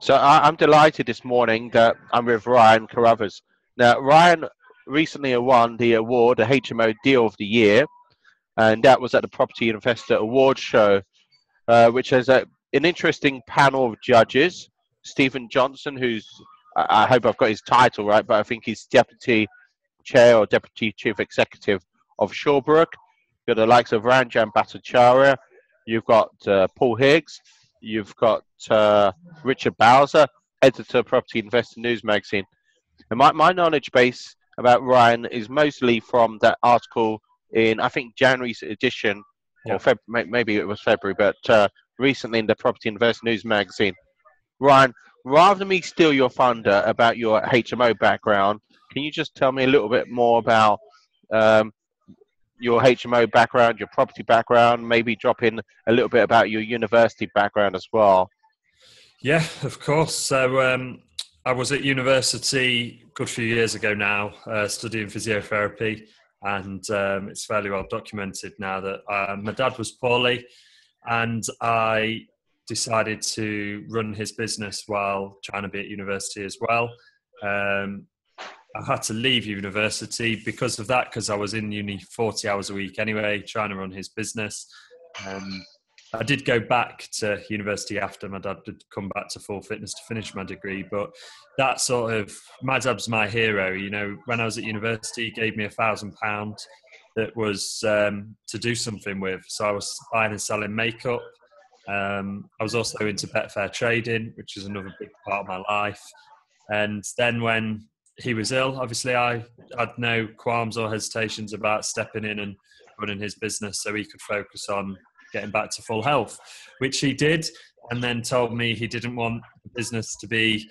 So I'm delighted this morning that I'm with Ryan Carruthers. Now, Ryan recently won the award, the HMO Deal of the Year, and that was at the Property Investor Awards Show, which has an interesting panel of judges. Stephen Johnson, who's, I hope I've got his title right, but I think he's Deputy Chair or Deputy Chief Executive of Shawbrook. You've got the likes of Ranjan Bhattacharya, you've got Paul Higgs, you've got Richard Bowser, editor of Property Investor News magazine. And my knowledge base about Ryan is mostly from that article in, I think, January's edition, or maybe it was February, but recently in the Property Investor News magazine. Ryan, rather than me steal your thunder about your HMO background, can you just tell me a little bit more about your HMO background, your property background, maybe drop in a little bit about your university background as well? Yeah, of course. So I was at university a good few years ago now, studying physiotherapy, and it's fairly well documented now that my dad was poorly, and I decided to run his business while trying to be at university as well. I had to leave university because of that, because I was in uni 40 hours a week anyway, trying to run his business. I did go back to university after my dad did come back to full fitness to finish my degree, but that sort of, my dad's my hero. You know, when I was at university, he gave me £1,000 that was to do something with. So I was buying and selling makeup. I was also into Betfair trading, which is another big part of my life. And then when he was ill, obviously I had no qualms or hesitations about stepping in and running his business so he could focus on getting back to full health, which he did, and then told me he didn't want the business to be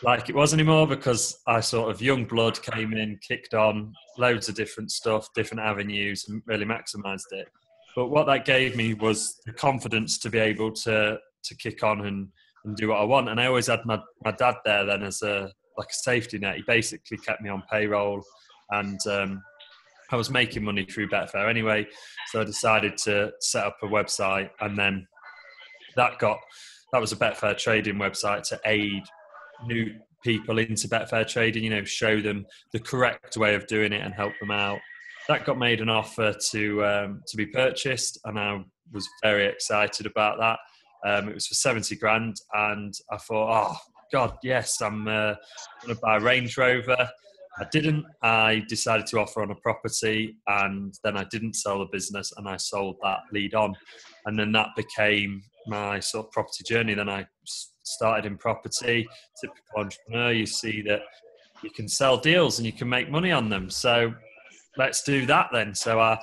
like it was anymore, because I sort of young blood came in, kicked on loads of different stuff, different avenues, and really maximised it. But what that gave me was the confidence to be able to kick on and do what I want. And I always had my dad there then as a safety net. He basically kept me on payroll, and I was making money through Betfair anyway. So I decided to set up a website, and then that was a Betfair trading website to aid new people into Betfair trading, you know, show them the correct way of doing it and help them out. That got made an offer to be purchased, and I was very excited about that. It was for 70 grand, and I thought, oh God, yes, I'm going to buy a Range Rover. I didn't. I decided to offer on a property, and then I didn't sell the business, and I sold that lead on. And then that became my sort of property journey. Then I started in property. Typical entrepreneur, you see that you can sell deals and you can make money on them. So let's do that then. So I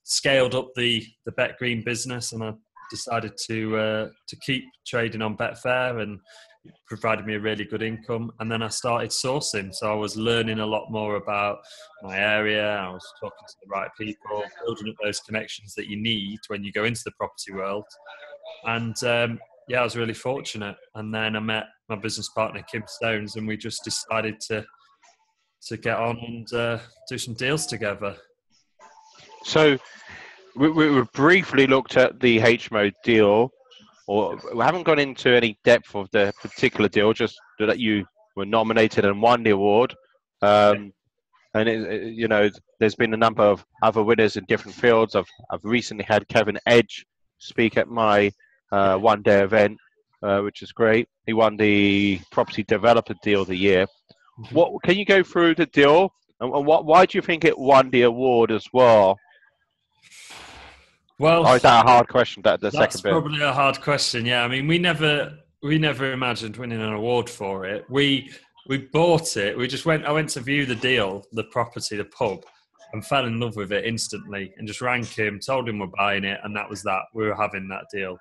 scaled up the Bet Green business, and I decided to keep trading on Betfair, and it provided me a really good income. And then I started sourcing. So I was learning a lot more about my area. I was talking to the right people, building up those connections that you need when you go into the property world. And I was really fortunate. And then I met my business partner, Kim Stones, and we just decided to get on and do some deals together. So we briefly looked at the HMO deal, or we haven't gone into any depth of the particular deal, just that you were nominated and won the award. And there's been a number of other winners in different fields. I've recently had Kevin Edge speak at my one-day event, which is great. He won the Property Developer Deal of the Year. Mm-hmm. What can you go through the deal, and why do you think it won the award as well? Well, is that a hard question? That's probably a hard question. Yeah, I mean, we never imagined winning an award for it. We bought it. I went to view the deal, the property, the pub, and fell in love with it instantly. And just rang Kim, told him we're buying it, and that was that. We were having that deal.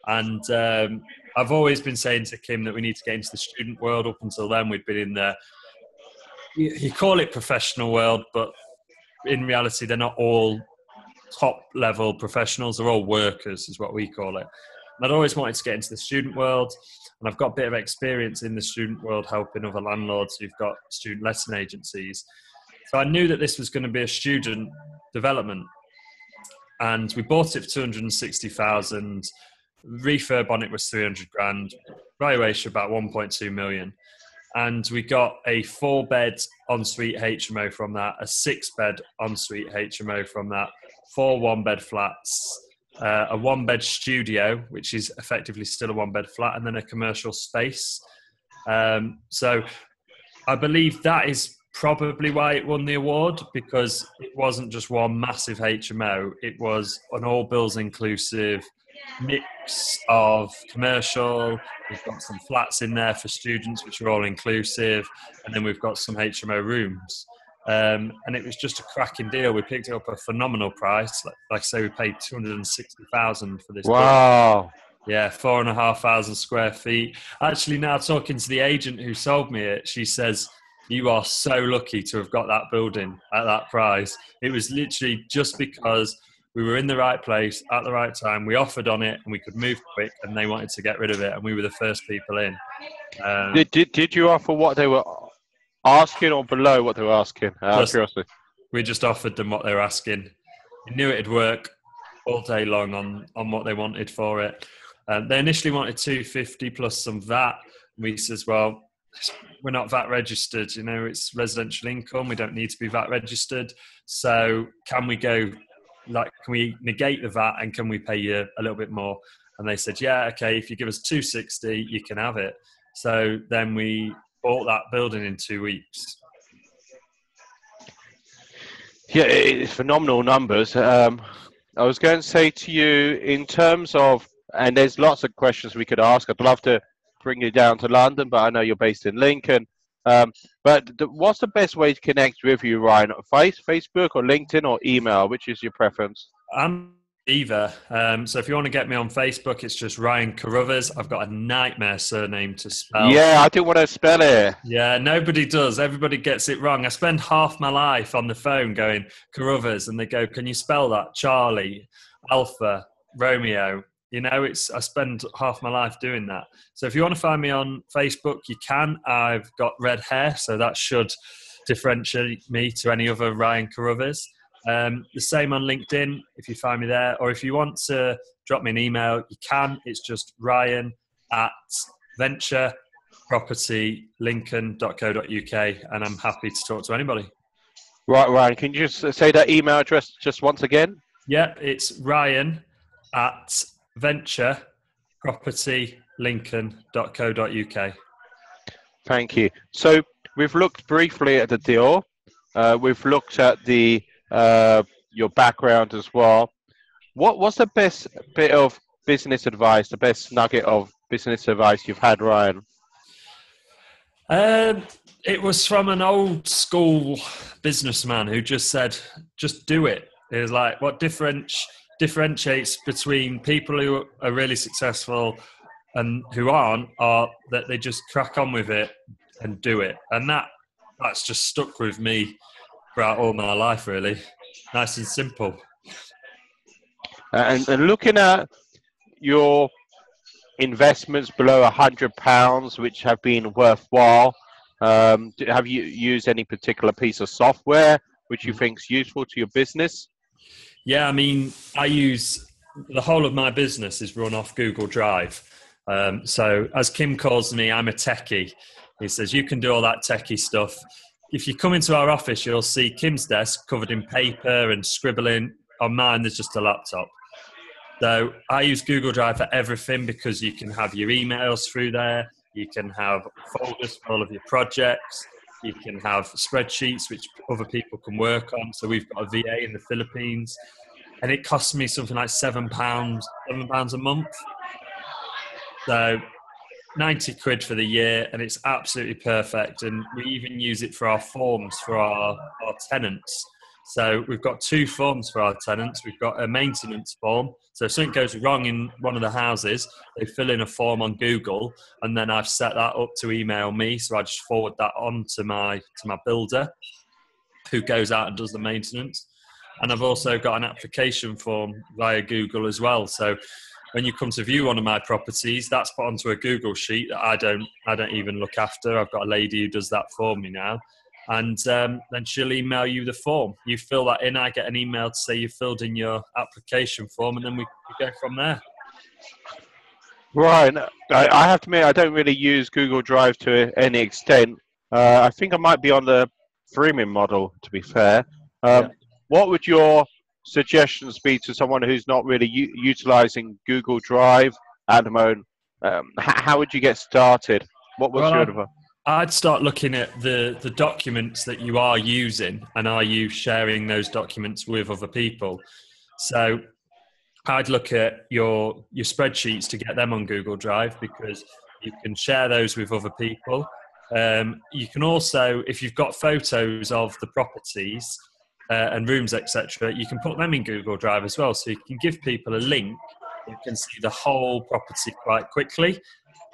And I've always been saying to Kim that we need to get into the student world. Up until then, we'd been in the, you call it professional world, but in reality, they're not all top level professionals. They're all workers, is what we call it. And I'd always wanted to get into the student world, and I've got a bit of experience in the student world helping other landlords who've got student letting agencies. So I knew that this was going to be a student development, and we bought it for 260,000. refurb on it was 300 grand, valuation about 1.2 million. And we got a 4-bed ensuite HMO from that, a 6-bed ensuite HMO from that, 4 1-bed flats, a 1-bed studio, which is effectively still a 1-bed flat, and then a commercial space. So I believe that is probably why it won the award, because it wasn't just one massive HMO. It was an all bills inclusive mix of commercial. We've got some flats in there for students, which are all inclusive. And then we've got some HMO rooms. And it was just a cracking deal. We picked it up a phenomenal price. Like I say, we paid 260,000 for this. Wow. Building. Yeah, 4,500 square feet. Actually, now talking to the agent who sold me it, she says, you are so lucky to have got that building at that price. It was literally just because we were in the right place at the right time. We offered on it and we could move quick, and they wanted to get rid of it, and we were the first people in. Did you offer what they were asking or below what they were asking? Out of curiosity. We just offered them what they were asking. We knew it'd work all day long on what they wanted for it. They initially wanted 250 plus some VAT. We says, well, we're not VAT registered, it's residential income. We don't need to be VAT registered. So can we negate the VAT and can we pay you a little bit more? And they said, yeah, okay, if you give us 260, you can have it. So then we bought that building in 2 weeks. Yeah, it's phenomenal numbers. I was going to say to you, in terms of, and there's lots of questions we could ask. I'd love to bring you down to London, but I know you're based in Lincoln. But what's the best way to connect with you, Ryan? Facebook or LinkedIn or email? Which is your preference? Either. So if you want to get me on Facebook, it's just Ryan Carruthers. I've got a nightmare surname to spell. Yeah, I didn't want to spell it. Yeah, nobody does. Everybody gets it wrong. I spend half my life on the phone going Carruthers, and they go, can you spell that? Charlie, Alpha, Romeo. I spend half my life doing that. So if you want to find me on Facebook, you can. I've got red hair, so that should differentiate me to any other Ryan Carruthers. The same on LinkedIn, if you find me there. Or if you want to drop me an email, you can. It's just ryan@venturepropertylincoln.co.uk, and I'm happy to talk to anybody. Right, Ryan, can you just say that email address just once again? Yeah, it's ryan@venturepropertylincoln.co.uk. Thank you. So we've looked briefly at the deal. We've looked at your background as well. What's the best bit of business advice, the best nugget of business advice you've had, Ryan? It was from an old school businessman who just said, just do it. It was like, what differentiates between people who are really successful and who aren't are that they just crack on with it and do it. And that's just stuck with me throughout all my life, really. Nice and simple. And looking at your investments below £100, which have been worthwhile, have you used any particular piece of software which you think is useful to your business? Yeah, I mean, the whole of my business is run off Google Drive. So as Kim calls me, I'm a techie. He says, you can do all that techie stuff. If you come into our office, you'll see Kim's desk covered in paper and scribbling. On mine, there's just a laptop. So I use Google Drive for everything because you can have your emails through there. You can have folders for all of your projects. You can have spreadsheets which other people can work on. So we've got a VA in the Philippines, and it costs me something like £7 a month. So 90 quid for the year, and it's absolutely perfect. And we even use it for our forms for our tenants. So we've got 2 forms for our tenants. We've got a maintenance form. So if something goes wrong in one of the houses, they fill in a form on Google, and then I've set that up to email me. So I just forward that on to my builder, who goes out and does the maintenance. And I've also got an application form via Google as well. So when you come to view one of my properties, that's put onto a Google sheet that I don't even look after. I've got a lady who does that for me now. And then she'll email you the form. You fill that in, I get an email to say you filled in your application form, and then we go from there. Right. I have to admit, I don't really use Google Drive to any extent. I think I might be on the freemium model, to be fair. Yeah. What would your suggestions be to someone who's not really utilizing Google Drive at the moment? How would you get started? What was Well, your I'd, advice? I'd start looking at the documents that you are using, and are you sharing those documents with other people? So I'd look at your spreadsheets to get them on Google Drive, because you can share those with other people. You can also, if you've got photos of the properties and rooms, etc., you can put them in Google Drive as well. So you can give people a link who can see the whole property quite quickly.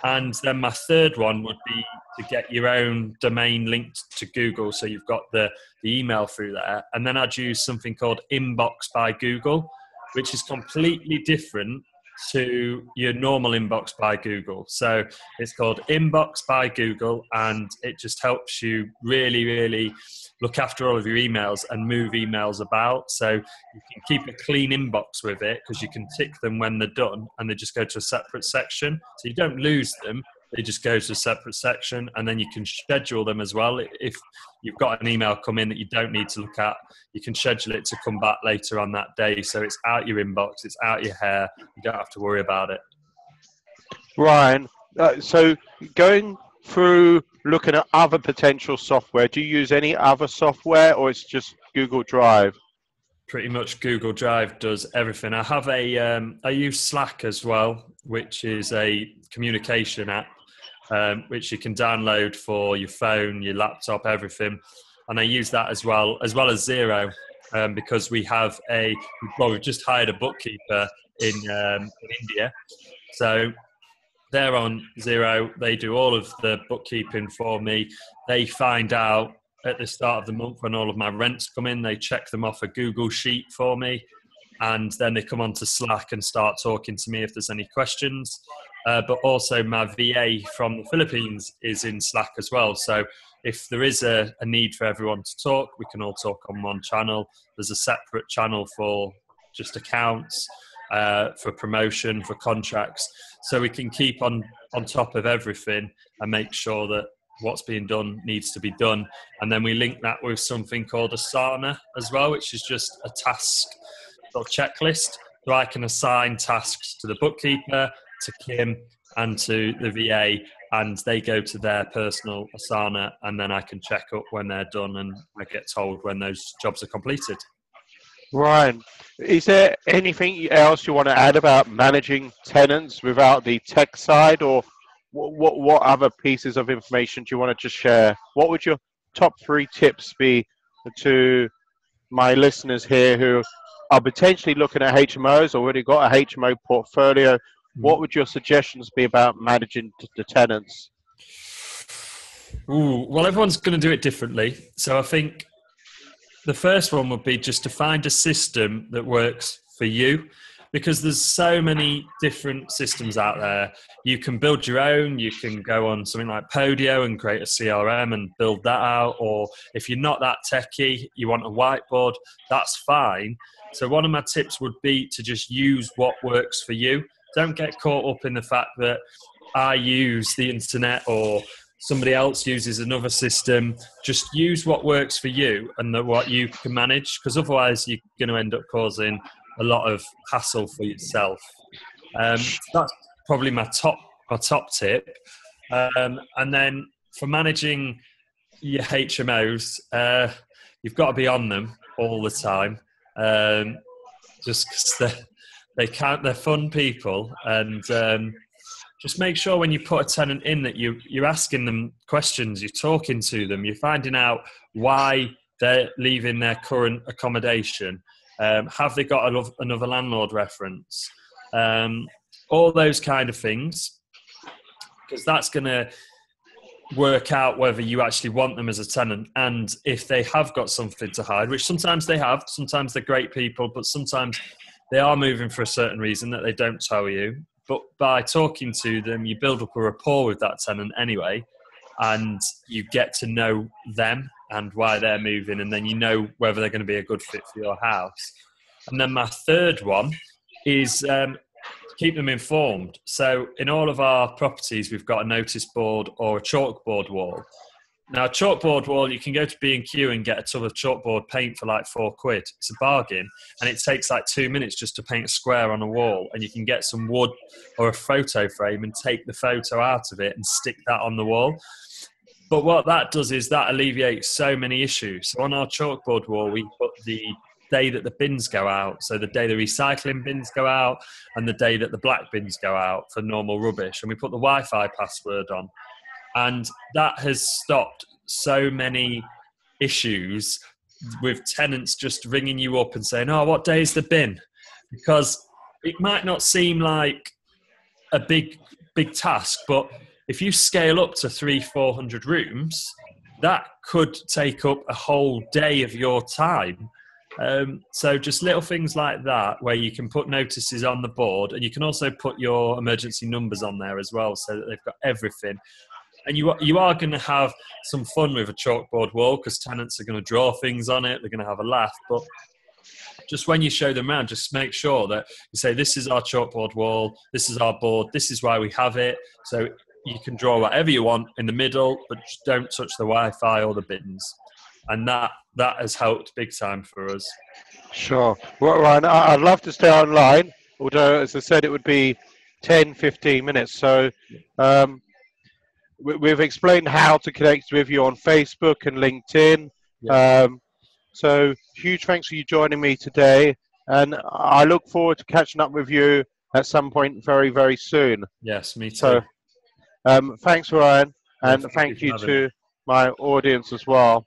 And then my third one would be to get your own domain linked to Google, so you've got the email through there. And then I'd use something called Inbox by Google, which is completely different to your normal Inbox by Google. So it's called Inbox by Google, and it just helps you really, really look after all of your emails and move emails about. So you can keep a clean inbox with it, because you can tick them when they're done and they just go to a separate section. So you don't lose them. They just go to a separate section, and then you can schedule them as well. If you've got an email come in that you don't need to look at, you can schedule it to come back later on that day. So it's out your inbox, it's out your hair. You don't have to worry about it. Ryan, so going through looking at other potential software, do you use any other software or it's just Google Drive? Pretty much Google Drive does everything. I have I use Slack as well, which is a communication app, which you can download for your phone, your laptop, everything. And I use that as well as Zero, because we've just hired a bookkeeper in India. So they're on Zero. They do all of the bookkeeping for me. They find out at the start of the month when all of my rents come in. They check them off a Google sheet for me, and then they come onto Slack and start talking to me if there's any questions. But also my VA from the Philippines is in Slack as well. So if there is a need for everyone to talk, we can all talk on one channel. There's a separate channel for just accounts, for promotion, for contracts. So we can keep on top of everything and make sure that what's being done needs to be done. And then we link that with something called Asana as well, which is just a task sort of checklist. So I can assign tasks to the bookkeeper, to Kim, and to the VA, and they go to their personal Asana, and then I can check up when they're done, and I get told when those jobs are completed. Ryan, is there anything else you want to add about managing tenants without the tech side, or what other pieces of information do you want to just share? What would your top 3 tips be to my listeners here who are potentially looking at HMOs, already got a HMO portfolio? What would your suggestions be about managing the tenants? Ooh, well, everyone's going to do it differently. So I think the first one would be just to find a system that works for you, because there's so many different systems out there. You can build your own. You can go on something like Podio and create a CRM and build that out. Or if you're not that techie, you want a whiteboard, that's fine. So one of my tips would be to just use what works for you. Don't get caught up in the fact that I use the internet or somebody else uses another system. Just use what works for you and what you can manage, because otherwise you're going to end up causing a lot of hassle for yourself. That's probably my top tip. And then for managing your HMOs, you've got to be on them all the time, just because they're fun people, and just make sure when you put a tenant in that you're asking them questions, you're talking to them, you're finding out why they're leaving their current accommodation. Have they got another landlord reference? All those kind of things, because that's going to work out whether you actually want them as a tenant. And if they have got something to hide, which sometimes they have, sometimes they're great people, but sometimes they are moving for a certain reason that they don't tell you. But by talking to them, you build up a rapport with that tenant anyway, and you get to know them and why they're moving, and then you know whether they're going to be a good fit for your house. And then my third one is keep them informed. So in all of our properties, we've got a notice board or a chalkboard wall. Now, a chalkboard wall, you can go to B&Q and get a tub of chalkboard paint for like £4. It's a bargain, and it takes like 2 minutes just to paint a square on a wall, and you can get some wood or a photo frame and take the photo out of it and stick that on the wall. But what that does is that alleviates so many issues. So on our chalkboard wall, we put the day that the bins go out, so the day the recycling bins go out and the day that the black bins go out for normal rubbish, and we put the Wi-Fi password on. And that has stopped so many issues with tenants just ringing you up and saying, oh, what day is the bin? Because it might not seem like a big task, but if you scale up to 300-400 rooms, that could take up a whole day of your time. So just little things like that, where you can put notices on the board, and you can also put your emergency numbers on there as well, so that they've got everything. And you are going to have some fun with a chalkboard wall, because tenants are going to draw things on it. They're going to have a laugh. But just when you show them around, just make sure that you say, this is our chalkboard wall, this is our board, this is why we have it. So you can draw whatever you want in the middle, but just don't touch the Wi-Fi or the bins. And that has helped big time for us. Sure. Well, Ryan, I'd love to stay online, although, as I said, it would be 10, 15 minutes. So we've explained how to connect with you on Facebook and LinkedIn. Yeah. So huge thanks for you joining me today. And I look forward to catching up with you at some point very, very soon. Yes, me too. So thanks, Ryan. And Yeah, thank you to my audience as well.